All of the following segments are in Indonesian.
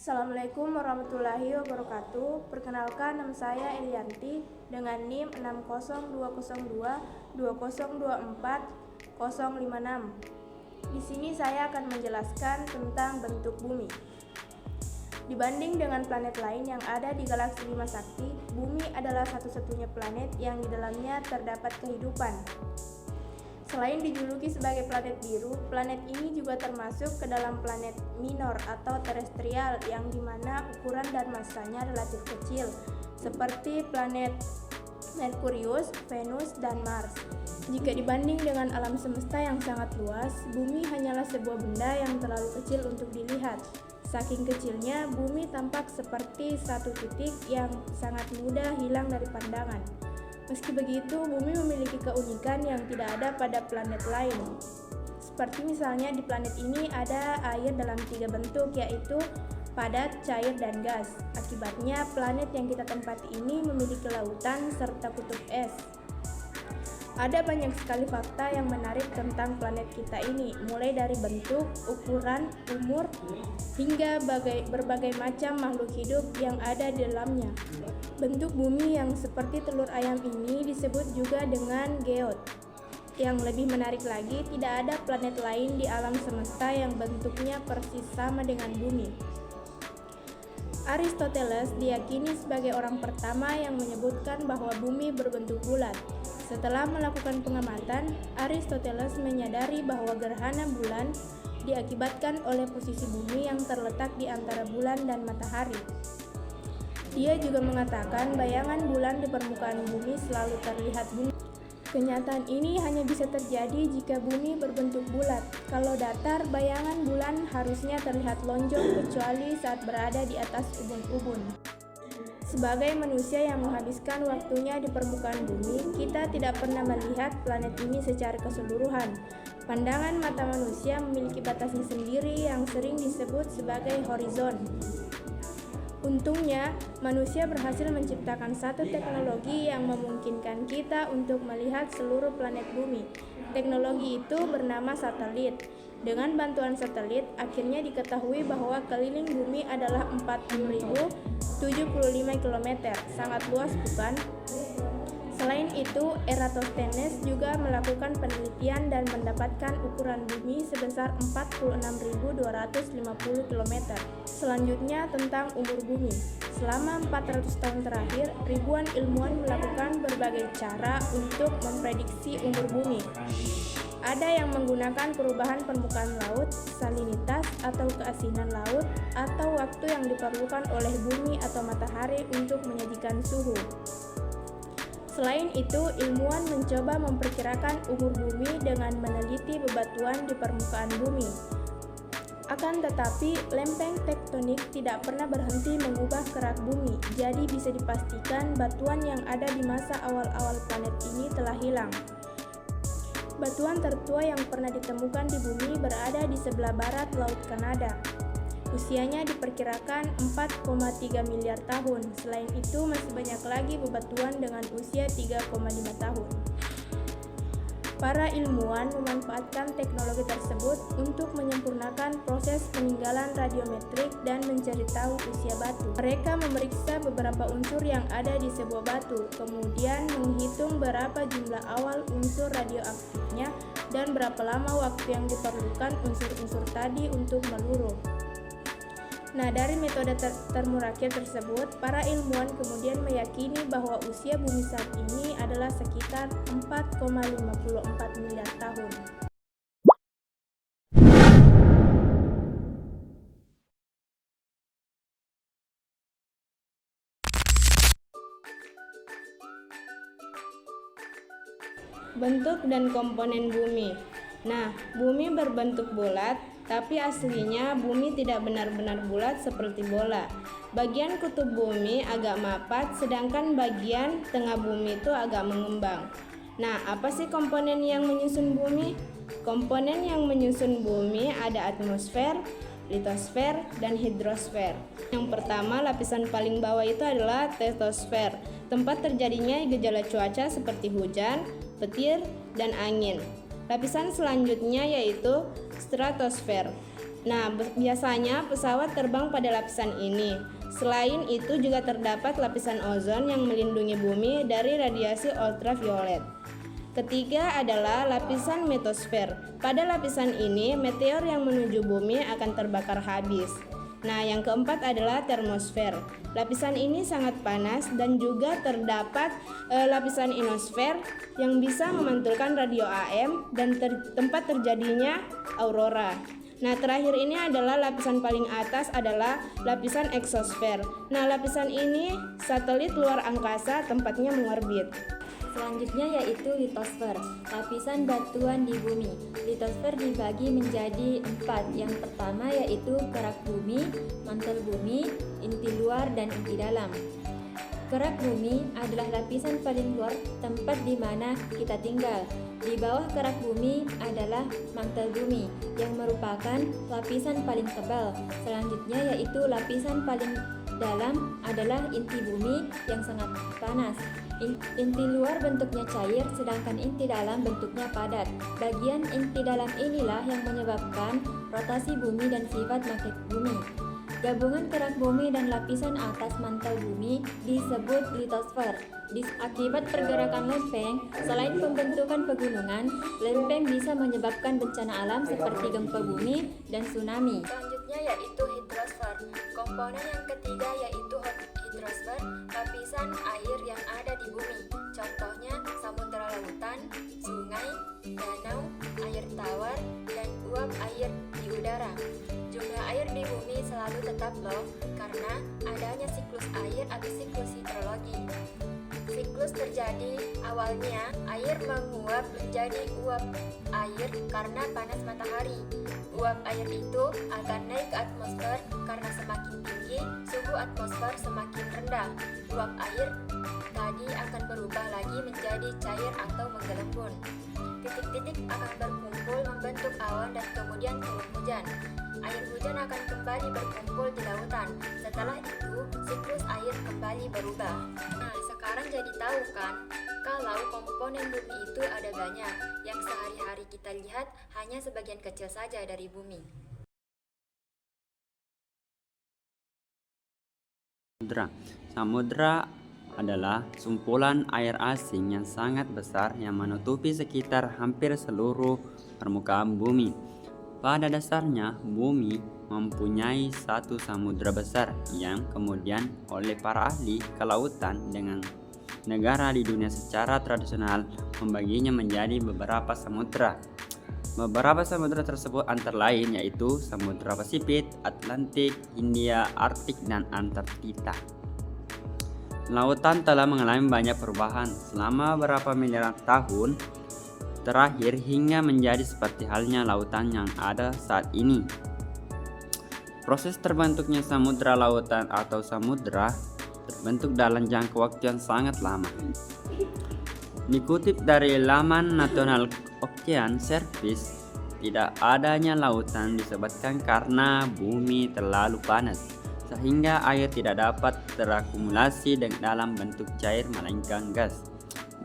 Assalamualaikum warahmatullahi wabarakatuh. Perkenalkan, nama saya Elianti dengan NIM 6020220240056. Di sini saya akan menjelaskan tentang bentuk bumi. Dibanding dengan planet lain yang ada di galaksi Bima Sakti, bumi adalah satu-satunya planet yang di dalamnya terdapat kehidupan. Selain dijuluki sebagai planet biru, planet ini juga termasuk ke dalam planet minor atau terestrial yang dimana ukuran dan masanya relatif kecil, seperti planet Merkurius, Venus, dan Mars. Jika dibanding dengan alam semesta yang sangat luas, bumi hanyalah sebuah benda yang terlalu kecil untuk dilihat. Saking kecilnya, bumi tampak seperti satu titik yang sangat mudah hilang dari pandangan. Meski begitu, bumi memiliki keunikan yang tidak ada pada planet lain. Seperti misalnya di planet ini ada air dalam 3 bentuk, yaitu padat, cair, dan gas. Akibatnya, planet yang kita tempati ini memiliki lautan serta kutub es. Ada banyak sekali fakta yang menarik tentang planet kita ini, mulai dari bentuk, ukuran, umur, hingga berbagai macam makhluk hidup yang ada di dalamnya. Bentuk bumi yang seperti telur ayam ini disebut juga dengan geot. Yang lebih menarik lagi, tidak ada planet lain di alam semesta yang bentuknya persis sama dengan bumi. Aristoteles diyakini sebagai orang pertama yang menyebutkan bahwa bumi berbentuk bulat. Setelah melakukan pengamatan, Aristoteles menyadari bahwa gerhana bulan diakibatkan oleh posisi bumi yang terletak di antara bulan dan matahari. Dia juga mengatakan bayangan bulan di permukaan bumi selalu terlihat bulat. Kenyataan ini hanya bisa terjadi jika bumi berbentuk bulat. Kalau datar, bayangan bulan harusnya terlihat lonjong kecuali saat berada di atas ubun-ubun. Sebagai manusia yang menghabiskan waktunya di permukaan bumi, kita tidak pernah melihat planet ini secara keseluruhan. Pandangan mata manusia memiliki batasnya sendiri yang sering disebut sebagai horizon. Untungnya, manusia berhasil menciptakan satu teknologi yang memungkinkan kita untuk melihat seluruh planet bumi. Teknologi itu bernama satelit. Dengan bantuan satelit, akhirnya diketahui bahwa keliling bumi adalah 40.075 km. Sangat luas, bukan? Selain itu, Eratosthenes juga melakukan penelitian dan mendapatkan ukuran bumi sebesar 46.250 km. Selanjutnya tentang umur bumi. Selama 400 tahun terakhir, ribuan ilmuwan melakukan berbagai cara untuk memprediksi umur bumi. Ada yang menggunakan perubahan permukaan laut, salinitas atau keasinan laut, atau waktu yang diperlukan oleh bumi atau matahari untuk menyajikan suhu. Selain itu, ilmuwan mencoba memperkirakan umur bumi dengan meneliti bebatuan di permukaan bumi. Akan tetapi, lempeng tektonik tidak pernah berhenti mengubah kerak bumi, jadi bisa dipastikan batuan yang ada di masa awal-awal planet ini telah hilang. Batuan tertua yang pernah ditemukan di bumi berada di sebelah barat Laut Kanada. Usianya diperkirakan 4,3 miliar tahun. Selain itu, masih banyak lagi bebatuan dengan usia 3,5 tahun. Para ilmuwan memanfaatkan teknologi tersebut untuk menyempurnakan proses peninggalan radiometrik dan mencari tahu usia batu. Mereka memeriksa beberapa unsur yang ada di sebuah batu, kemudian menghitung berapa jumlah awal unsur radioaktifnya dan berapa lama waktu yang diperlukan unsur-unsur tadi untuk meluruh. Nah, dari metode termurakir tersebut, para ilmuwan kemudian meyakini bahwa usia bumi saat ini adalah sekitar 4,54 miliar tahun. Bentuk dan komponen bumi. Nah, bumi berbentuk bulat, tapi aslinya bumi tidak benar-benar bulat seperti bola. Bagian kutub bumi agak mapat, sedangkan bagian tengah bumi itu agak mengembang. Nah, apa sih komponen yang menyusun bumi? Komponen yang menyusun bumi ada atmosfer, litosfer, dan hidrosfer. Yang pertama, lapisan paling bawah itu adalah stratosfer, tempat terjadinya gejala cuaca seperti hujan, petir, dan angin. Lapisan selanjutnya yaitu stratosfer. Nah, biasanya pesawat terbang pada lapisan ini. Selain itu juga terdapat lapisan ozon yang melindungi bumi dari radiasi ultraviolet. Ketiga adalah lapisan metosfer. Pada lapisan ini, meteor yang menuju bumi akan terbakar habis. Nah, yang keempat adalah termosfer. Lapisan ini sangat panas dan juga terdapat lapisan ionosfer yang bisa memantulkan radio AM dan tempat terjadinya aurora. Nah, terakhir ini adalah lapisan paling atas adalah lapisan eksosfer. Nah, lapisan ini satelit luar angkasa tempatnya mengorbit. Selanjutnya yaitu litosfer, lapisan batuan di bumi. Litosfer dibagi menjadi 4. Yang pertama yaitu kerak bumi, mantel bumi, inti luar, dan inti dalam. Kerak bumi adalah lapisan paling luar tempat di mana kita tinggal. Di bawah kerak bumi adalah mantel bumi yang merupakan lapisan paling tebal. Selanjutnya yaitu lapisan paling dalam adalah inti bumi yang sangat panas. Inti luar bentuknya cair, sedangkan inti dalam bentuknya padat. Bagian inti dalam inilah yang menyebabkan rotasi bumi dan sifat magnet bumi. Gabungan kerak bumi dan lapisan atas mantel bumi disebut litosfer. Akibat pergerakan lempeng, selain pembentukan pegunungan, lempeng bisa menyebabkan bencana alam seperti gempa bumi dan tsunami. Selanjutnya yaitu hidrosfer. Komponen yang ketiga yaitu hidrosfer, lapisan air yang ada di bumi. Contohnya samudera lautan, sungai, danau, air tawar, dan uap air di udara. Jumlah air di bumi selalu tetap loh karena adanya siklus air atau siklus hidrologi. Siklus terjadi awalnya air menguap menjadi uap air karena panas matahari. Uap air itu akan naik ke atmosfer karena semakin tinggi suhu atmosfer semakin rendah. Uap air tadi akan berubah lagi menjadi cair atau menggelembung. Titik-titik akan berkumpul membentuk awan dan kemudian turun hujan. Air hujan akan kembali berkumpul di lautan. Setelah itu, siklus air kembali berubah. Nah, sekarang jadi tahu kan, kalau komponen bumi itu ada banyak, yang sehari-hari kita lihat hanya sebagian kecil saja dari bumi. Samudra adalah sumpulan air asing yang sangat besar yang menutupi sekitar hampir seluruh permukaan bumi. Pada dasarnya, bumi mempunyai satu samudra besar yang kemudian oleh para ahli kelautan dengan negara di dunia secara tradisional membaginya menjadi beberapa samudra. Beberapa samudra tersebut antara lain yaitu Samudra Pasifik, Atlantik, Hindia, Arktik, dan Antartika. Lautan telah mengalami banyak perubahan selama beberapa miliaran tahun terakhir hingga menjadi seperti halnya lautan yang ada saat ini. Proses terbentuknya samudra lautan atau samudra terbentuk dalam jangka waktu yang sangat lama. Dikutip dari laman National Ocean Service, tidak adanya lautan disebabkan karena bumi terlalu panas, sehingga air tidak dapat terakumulasi dalam bentuk cair melainkan gas.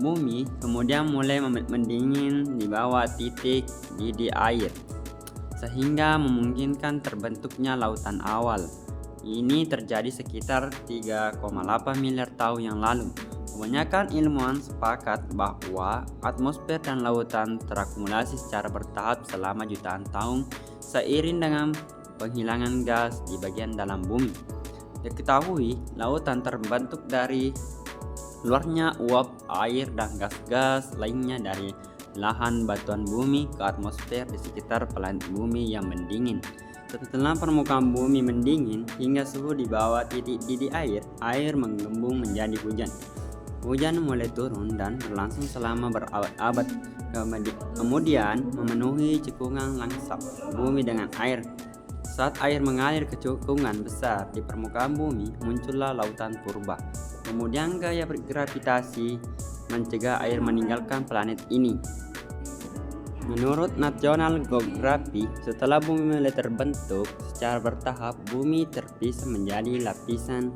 Bumi kemudian mulai mendingin di bawah titik didih air, sehingga memungkinkan terbentuknya lautan awal. Ini terjadi sekitar 3,8 miliar tahun yang lalu. Kebanyakan ilmuwan sepakat bahwa atmosfer dan lautan terakumulasi secara bertahap selama jutaan tahun seiring dengan penghilangan gas di bagian dalam bumi. Diketahui, lautan terbentuk dari keluarnya uap air dan gas-gas lainnya dari lahan batuan bumi ke atmosfer di sekitar planet bumi yang mendingin. Setelah permukaan bumi mendingin hingga suhu di bawah titik didih air mengembung menjadi hujan. Hujan mulai turun dan berlangsung selama berabad-abad, kemudian memenuhi cekungan langit bumi dengan air. Saat air mengalir ke cekungan besar di permukaan bumi, muncullah lautan purba. Kemudian gaya gravitasi mencegah air meninggalkan planet ini. Menurut National Geographic, setelah bumi mulai terbentuk secara bertahap, bumi terpisah menjadi lapisan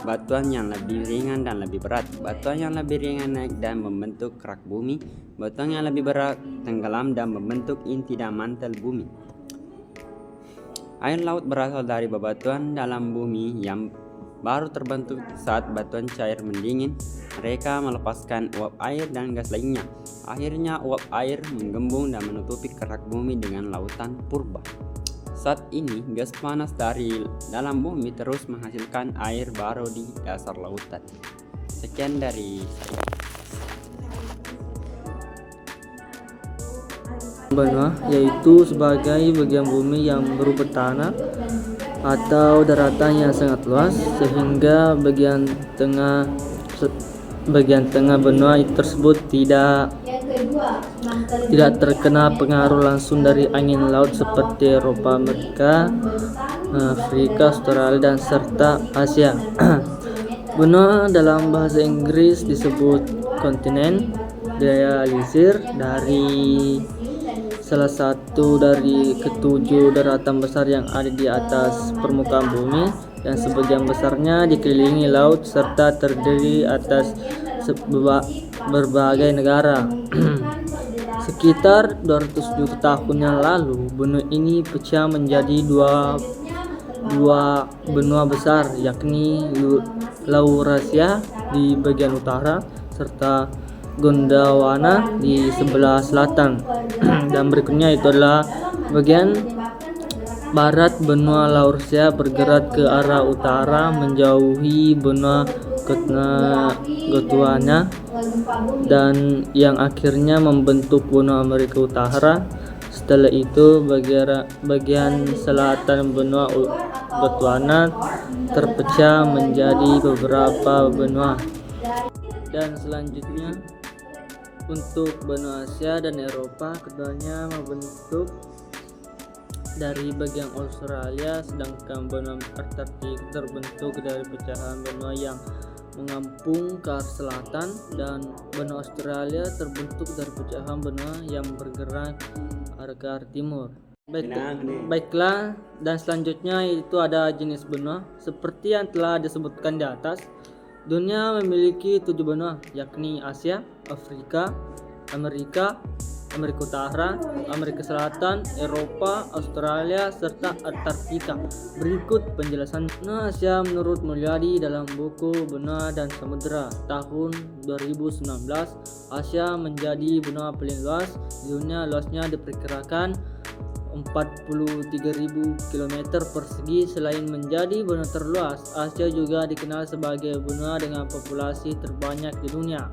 batuan yang lebih ringan dan lebih berat. Batuan yang lebih ringan naik dan membentuk kerak bumi. Batuan yang lebih berat tenggelam dan membentuk inti dan mantel bumi. Air laut berasal dari bebatuan dalam bumi yang baru terbentuk saat batuan cair mendingin. Mereka melepaskan uap air dan gas lainnya. Akhirnya uap air menggembung dan menutupi kerak bumi dengan lautan purba. Saat ini gas panas dari dalam bumi terus menghasilkan air baru di dasar lautan. Sekian dari saya. Benua yaitu sebagai bagian bumi yang berupa tanah atau daratan yang sangat luas, sehingga bagian tengah benua tersebut tidak terkena pengaruh langsung dari angin laut seperti Eropa, Amerika, Afrika, Australia, dan serta Asia. Benua dalam bahasa Inggris disebut kontinen, dialisir dari salah satu dari ketujuh daratan besar yang ada di atas permukaan bumi, dan sebagian besarnya dikelilingi laut serta terdiri atas berbagai negara. Sekitar 200 juta tahun yang lalu, benua ini pecah menjadi dua benua besar, yakni Laurasia di bagian utara serta Gondwana di sebelah selatan. Dan berikutnya itu adalah bagian barat benua Laurasia bergerak ke arah utara menjauhi benua Gondwana dan yang akhirnya membentuk benua Amerika Utara. Setelah itu bagian selatan benua Gondwana terpecah menjadi beberapa benua. Dan selanjutnya untuk benua Asia dan Eropa, keduanya membentuk dari bagian Australia, sedangkan benua Arktik terbentuk dari pecahan benua yang mengampung ke arah selatan, dan benua Australia terbentuk dari pecahan benua yang bergerak ke arah timur. Baiklah, dan selanjutnya itu ada jenis benua. Seperti yang telah disebutkan di atas, dunia memiliki 7 benua, yakni Asia, Afrika, Amerika Utara, Amerika Selatan, Eropa, Australia, serta Antartika. Berikut penjelasan benua Asia menurut Mulyadi dalam buku Benua dan Samudra tahun 2019. Asia menjadi benua paling luas di dunia. Luasnya diperkirakan 43.000 km persegi. Selain menjadi benua terluas, Asia juga dikenal sebagai benua dengan populasi terbanyak di dunia.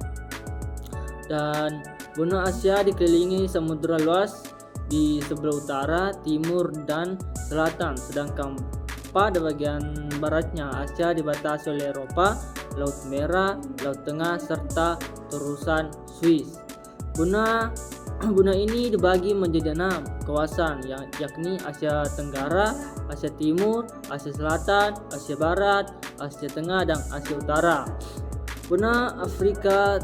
Dan benua Asia dikelilingi samudra luas di sebelah utara, timur, dan selatan. Sedangkan pada bagian baratnya, Asia dibatasi oleh Eropa, Laut Merah, Laut Tengah, serta terusan Swiss. Benua ini dibagi menjadi 6 kawasan, yakni Asia Tenggara, Asia Timur, Asia Selatan, Asia Barat, Asia Tengah, dan Asia Utara. Benua Afrika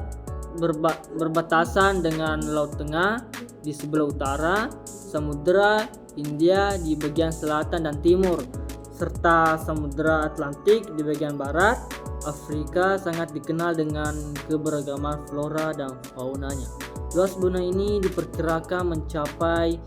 berbatasan dengan Laut Tengah di sebelah utara, Samudra India di bagian selatan dan timur, serta Samudra Atlantik di bagian barat. Afrika sangat dikenal dengan keberagaman flora dan faunanya. Luas benua ini diperkirakan mencapai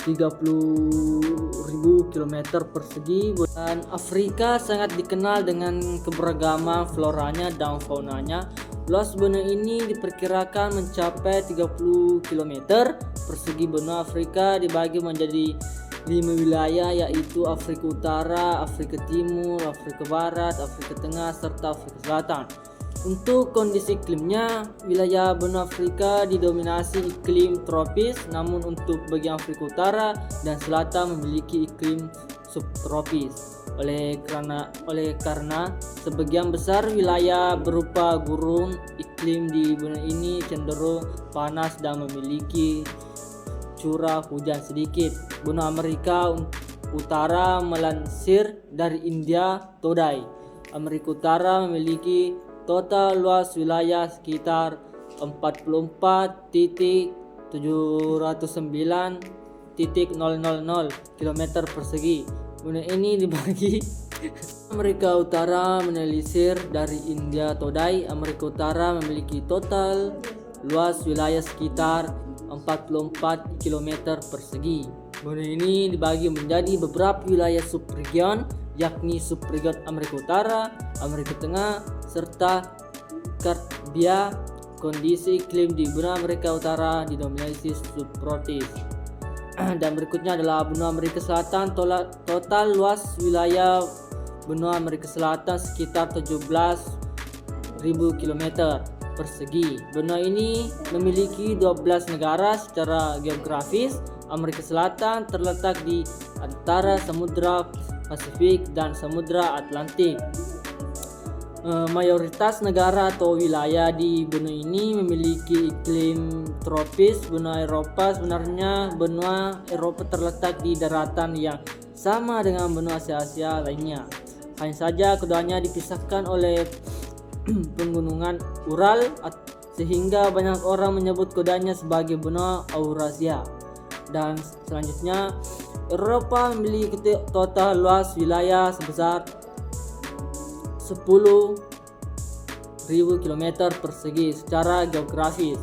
30.000 km persegi, dan Afrika sangat dikenal dengan keberagaman floranya dan faunanya. Luas benua ini diperkirakan mencapai 30 km persegi. Benua Afrika dibagi menjadi 5 wilayah, yaitu Afrika Utara, Afrika Timur, Afrika Barat, Afrika Tengah, serta Afrika Selatan. Untuk kondisi iklimnya, wilayah benua Afrika didominasi iklim tropis, namun untuk bagian Afrika Utara dan Selatan memiliki iklim subtropis. Oleh karena sebagian besar wilayah berupa gurun, iklim di benua ini cenderung panas dan memiliki curah hujan sedikit. Benua Amerika Utara melansir dari India Todai. Amerika Utara memiliki total luas wilayah sekitar 44.709.000 km persegi. Benua ini dibagi Amerika Utara menelisir dari India Todai. Amerika Utara memiliki total luas wilayah sekitar 44 km persegi. Benua ini dibagi menjadi beberapa wilayah subregion, yakni subregion Amerika Utara, Amerika Tengah, serta Karibia. Kondisi iklim di benua Amerika Utara didominasi subtropis. Dan berikutnya adalah benua Amerika Selatan. Total luas wilayah benua Amerika Selatan sekitar 17.000 km persegi. Benua ini memiliki 12 negara secara geografis. Amerika Selatan terletak di antara Samudra Pasifik dan Samudra Atlantik. Mayoritas negara atau wilayah di benua ini memiliki iklim tropis. Benua Eropa sebenarnya benua Eropa terletak di daratan yang sama dengan benua Asia lainnya. Hanya saja keduanya dipisahkan oleh pegunungan Ural sehingga banyak orang menyebut keduanya sebagai benua Eurasia. Dan selanjutnya, Eropa memiliki total luas wilayah sebesar 10.000 km persegi secara geografis.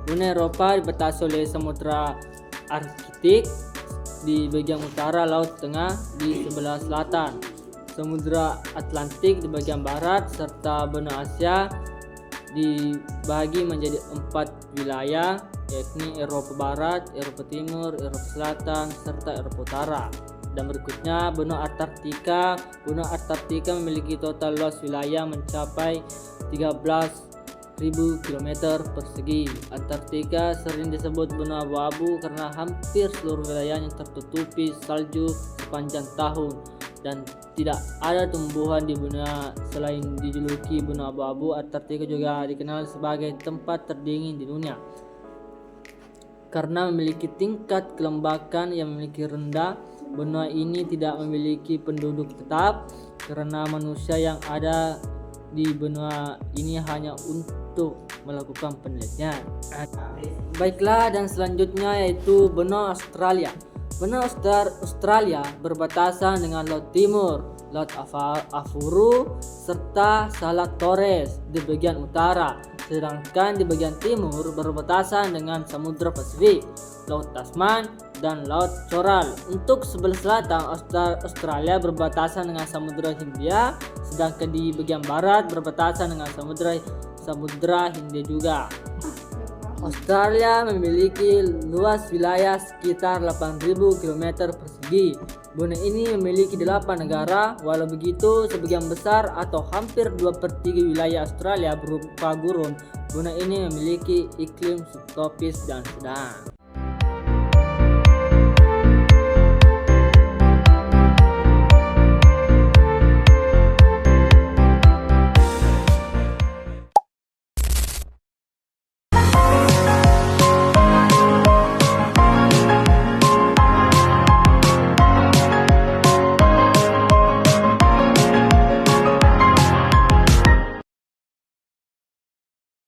Benua Eropa dibatasi oleh Samudra Arktik di bagian utara, Laut Tengah di sebelah selatan, Samudra Atlantik di bagian barat, serta benua Asia dibagi menjadi 4 wilayah, yakni Eropa Barat, Eropa Timur, Eropa Selatan, serta Eropa Utara. Dan berikutnya benua Antartika. Benua Antartika memiliki total luas wilayah mencapai 13.000 km persegi. Antartika sering disebut benua abu-abu karena hampir seluruh wilayahnya tertutupi salju sepanjang tahun dan tidak ada tumbuhan di benua. Selain dijuluki benua abu-abu, Antartika juga dikenal sebagai tempat terdingin di dunia karena memiliki tingkat kelembapan yang memiliki rendah. Benua ini tidak memiliki penduduk tetap karena manusia yang ada di benua ini hanya untuk melakukan penelitian. Baiklah, dan selanjutnya yaitu benua Australia. Benua Australia berbatasan dengan Laut Timur, Laut Afuru, serta Selat Torres di bagian utara, sedangkan di bagian timur berbatasan dengan Samudra Pasifik, Laut Tasman, dan Laut Coral. Untuk sebelah selatan, Australia berbatasan dengan Samudra Hindia, sedangkan di bagian barat berbatasan dengan Samudra Hindia juga. Australia memiliki luas wilayah sekitar 8.000 km persegi. Benua ini memiliki 8 negara. Walau begitu, sebagian besar atau hampir 2/3 wilayah Australia berupa gurun. Benua ini memiliki iklim subtropis dan sedang.